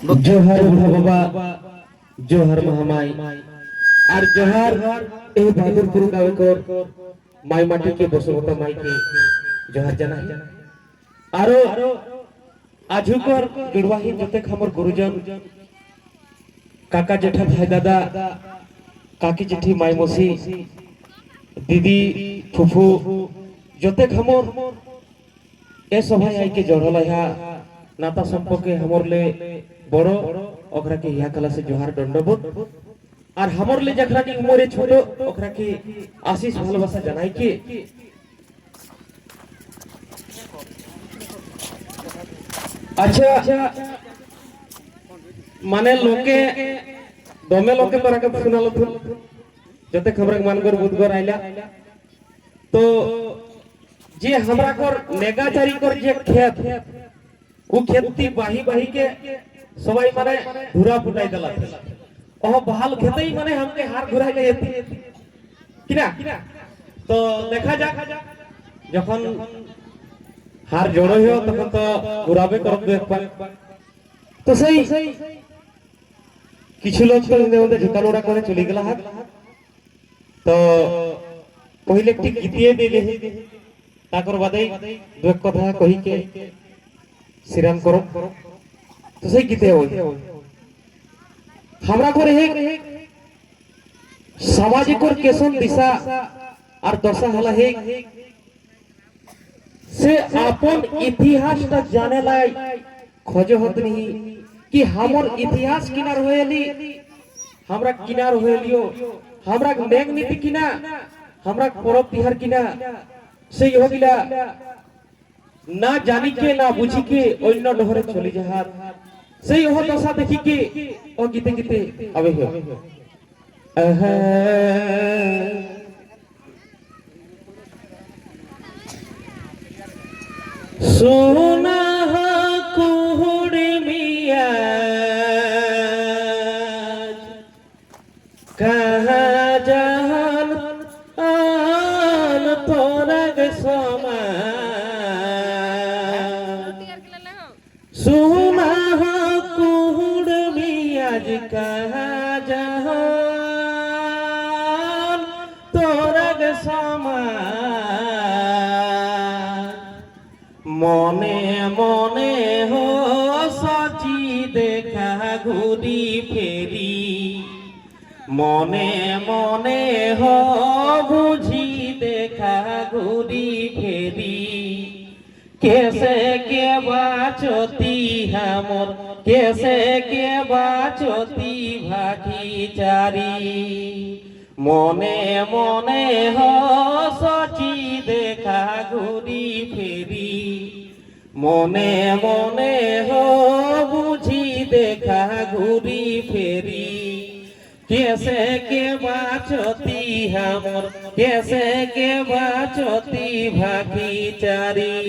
जोहार बुढ़ा बाबा, जोहार महामाई और जोहार ए बहादुरपुर गाँव को माई माटी के बसुमता माई के जोहार जाना है। आरो आजुकर गड़वाही जते खमर गुरुजन काका जेठा भाई दादा काकी जेठी माई मौसी दीदी फुफू जते खमर ए सभाय आई के जड़ल है नाता संपर्के हमर ले बड़ो ओकरा के यहाँ कला से जोहार दंडबोध और हमर ले जखरा की उम्र छोटो ओकरा के आशीष भालोबासा जानाई के अच्छा माने लोके दमे लोके तोरा के सुनालो जते खबर मानगर बुधगर आइला तो जे हमरा कर नेगाचारी कर जे खेत वो खेती बाही बाही के सबाई माने धुरा फुटाई दला ओह बहाल खेतई माने हमके हार घुराई ले येती किना तो देखा जा जखन हार जोड़ो हो तखन तो घुराबे करब एक बार तो सही কিছু লোক তো ওদের ঝুকানোড়া করে চলে গেল হাত তো পहिले একটি গীতিয়ে দিলে তারপর বাদেই দুই কথা কহিকে श्रीराम करो तो सही गीते हो हमरा को रहे सामाजिक और केसन दिशा और दशा हला है से अपन इतिहास तक जाने लाई खोजे होत नहीं कि हमर इतिहास किनार होएली हमरा किनार होएलियो हमरा नेक नीति किना हमरा परब तिहार किना से हो गिला ना जानी के ना बुझी के अन्य डहरे चली जहार सही हो दशा देखी के ओ गीते गीते अबे हो सोना कुहुड़ी मिया कहाँ जहान आन तोरग समा सुना कुहुड़ मियाज कहाँ जहान तोरग समा मने मने हो सची देखा घूरी फेरी मने मने हो बुझी देखा घूरी फेरी कैसे के बाचोती हमर कैसे के बाचोती भागीचारी मने मने हो सची देखा घूरी फेरी मने मने हो बुझी देखा घूरी फेरी कैसे के बाचोती हमर कैसे के बाचोती भागीचारी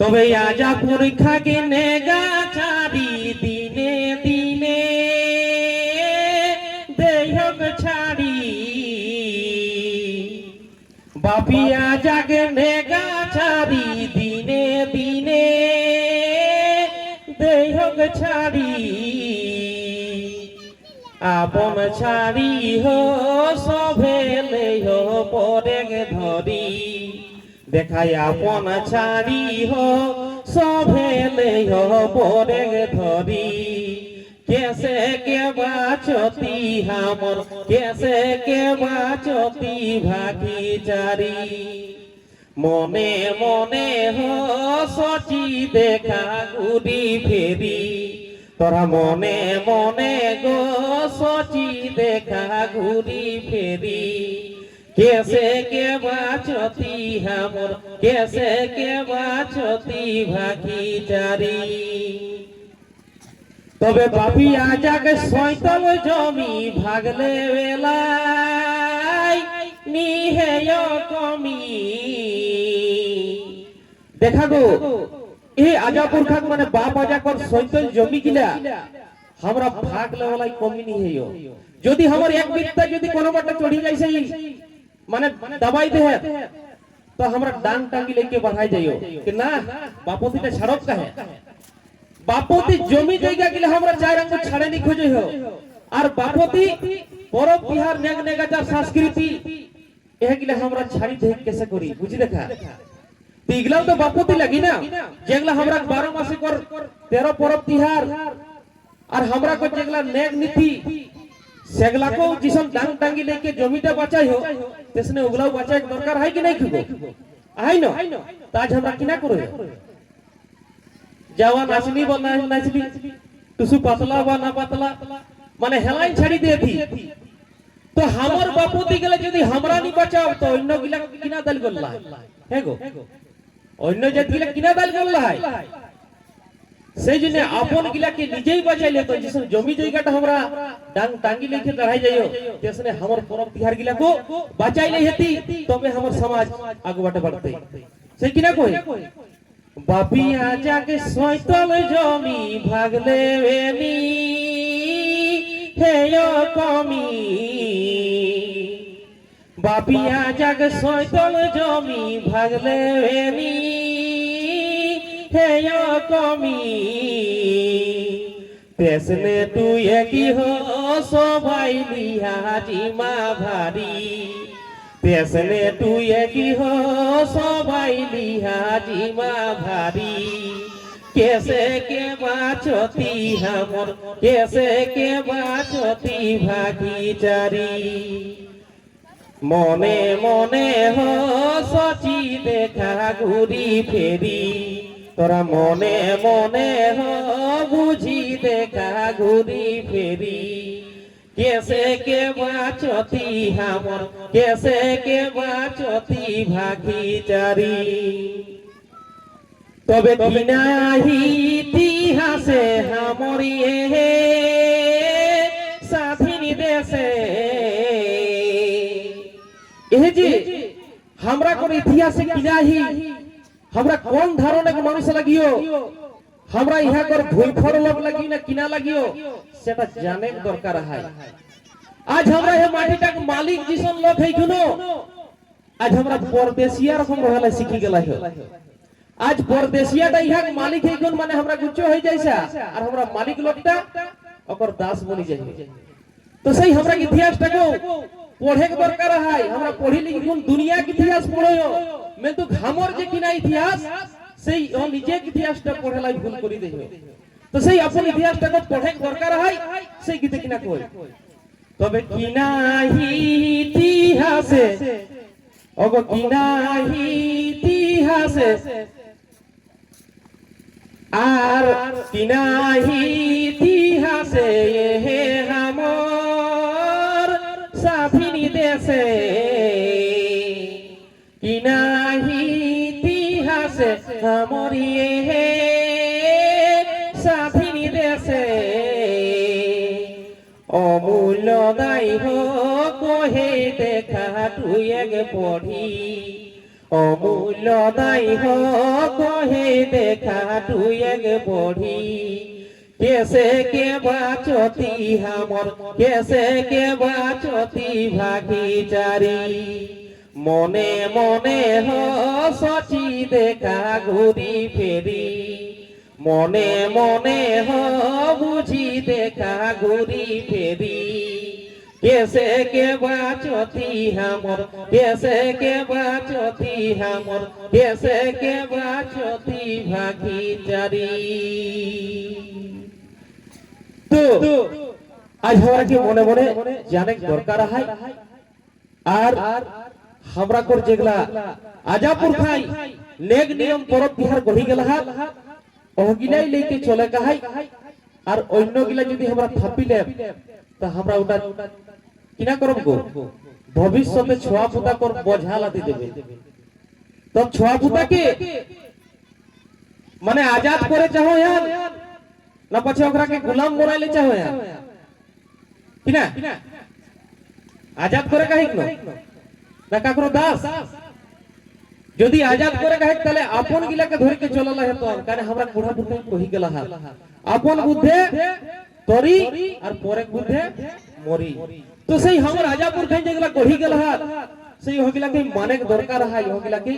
तबे आजा परीक्षा के नेगाचारी दिने दिने देहक छाड़ी बापी आजा के नेगाचारी दिने दिने देहक छाड़ी आपन छाड़ी हो सभेले हो परेग धरी देखाय आपन छाड़ी हो सभेले हो परेग धरी कैसे के बाचती हमर कैसे के बाचती भागीचारी मने मने हो सची देखा घूरी फेरी तोरा मने मने गो सची देखा घूरी फेरी कैसे के बाचती हमर कैसे के बाचती भागीचारी तबे बापी आजा के सैतल जमी भागले वेलाई निहे यो कमी देखा गो ए आजापुर खाक माने बाप आजा कर सैतल जमी किला हमरा भाग लेवलाई कमी नहीं है यो যদি हमर एक बित्ता যদি कोनो बाटे चढ़ी जाई सही माने दबाई दे तो हमरा डांग टांगी लेके बढ़ाई जाइयो कि ना बापोतीटा छड़क का है বাপতি জমি জায়গা গিলা আমরা চার আঙ্গ ছাড়েনি খোঁজে হো আর বাপতি পরব বিহার নেগ নেগাচার সংস্কৃতি এগুলা আমরা ছাড়ি দেখ কেসে করি বুঝি দেখা তিগলাও তো বাপতি লাগি না যেগুলা আমরা 12 মাসে কর 13 পরব তিহার আর আমরা কো যেগুলা নেগ নীতি সেগুলা কো जिसन डांग डांगी लेके जमीटा बचाई हो तेसने उगलाও बचाए दरकार है कि नहीं खुगो आई न ताज हमरा किना करो जावा नाचनी बना नाचनी तुसु पतला बा ना पतला माने हेलाइन छाड़ी दे थी तो हमर बापुती गेले যদি हमरा নি বাঁচাও তো অন্য গিলা কিনা দাল গল্লা হেগো অন্য জাত গিলা কিনা দাল গল্লা হয় সেই জন্য আপন গিলাকে নিজেই বাঁচাইলে তো যেসব জমি জায়গাটা আমরা ডাং টাঙ্গি লেখে চড়াই যাইও তেসনে हमर পরব তিহার গিলাকো বাঁচাইলে হেতি তবে हमर সমাজ আগু বাটে বাড়তে সেই কিনা কই বাপিয়া যাকে সয়তল জমি ভাগলে বেনি হেয় কমি বাপিয়া যাকে সয়তল জমি ভাগলে বেনি হেয় কমি তেসনে তুই কি হো সবাই লিহাজি মা ভারী তেসনে তুই কি হো সবাই লিহাজি মা ভারী कैसे के बाचती हमर कैसे के बाचती भागीचारी मने मने हो सची देखा घुरी फेरी तोरा मने मने हो बुझी देखा घुरी फेरी कैसे के बाचती हमर कैसे के बाचती भागीचारी তবে কিনাহি ইতিহাসে हमरी স্বাধীন দেশে এ যে हमरा কোন ইতিহাসে কিনাহি हमरा কোন ধরনের মানুষ লাগিও हमरा ইহা কর ভুলফর লোক লাগি না কিনা লাগিও সেটা জানে দরকার হয় আজ আমরা এই মাটিটার মালিক যিসন লোক হইগুনো আজ আমরা পরদেশিয়া রকম রহলা শিখি গেলা হে आज परदेशियाटा इहा मालिक है कोन माने हमरा गुच्चो हो जाइसा और हमरा मालिक लोगटा ओकर दास बनी जाई तो सही हमरा इतिहासटा को पढ़े के दरकार है हमरा पढ़ी लिखी कोन दुनिया के इतिहास पढ़यो मैं तो हमर जे किना इतिहास सही ओ निजे के इतिहासटा पढ़ेला भूल करी देहो तो सही अपन इतिहासटा को पढ़े के दरकार है सही गीते किना कोई तबे किना ही इतिहासे ओगो किना ही इतिहासे আর কিনাহি ইতিহাসে হে हमर স্বাধীন দেশে কিনাহি ইতিহাসে हमर হে স্বাধীন দেশে অমূল্য দায় হো কহে দেখা তুই এক পড়ি অমূল্য দায় হো কহে দেখা তুই এক পড়ি कैसे के बाचती हमर कैसे के बाचती भागीचारी मने मने हो सची देखा घुरी फेरी मने मने हो बुझी देखा घुरी फेरी कैसे के बाचती हमर कैसे के बाचती हमर कैसे के बाचती भागीचारी तो आज हमरा के मने मने जाने दरकार है और हमरा कोर जेगला आजापुर खाई नेग नियम परब बिहार गढ़ी गेला है ओगिलाई लेके चले का है और अन्य गिला यदि हमरा थापिले तो हमरा उटा किना करब गो भविष्य में छुआ पुता कर बोझा लाती देबे तब छुआ पुता के माने आजाद करे चाहो यार ना पछे ओकरा के गुलाम बनाइले चाहो यार किना आजाद करे काहे न ना काकरो दास যদি আজাদ করে কাহে তাহলে আপন গিলাকে ধরে কে চললা হেতো কারণ আমরা বুড়া বুড়া কহি গেলা হা আপন বুদ্ধে তরি আর পরে বুদ্ধে মরি तो सही हम राजापुर खाई जेगला कही गेल हा सही होगिला के माने के दरकार है होगिला के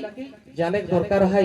जाने के दरकार है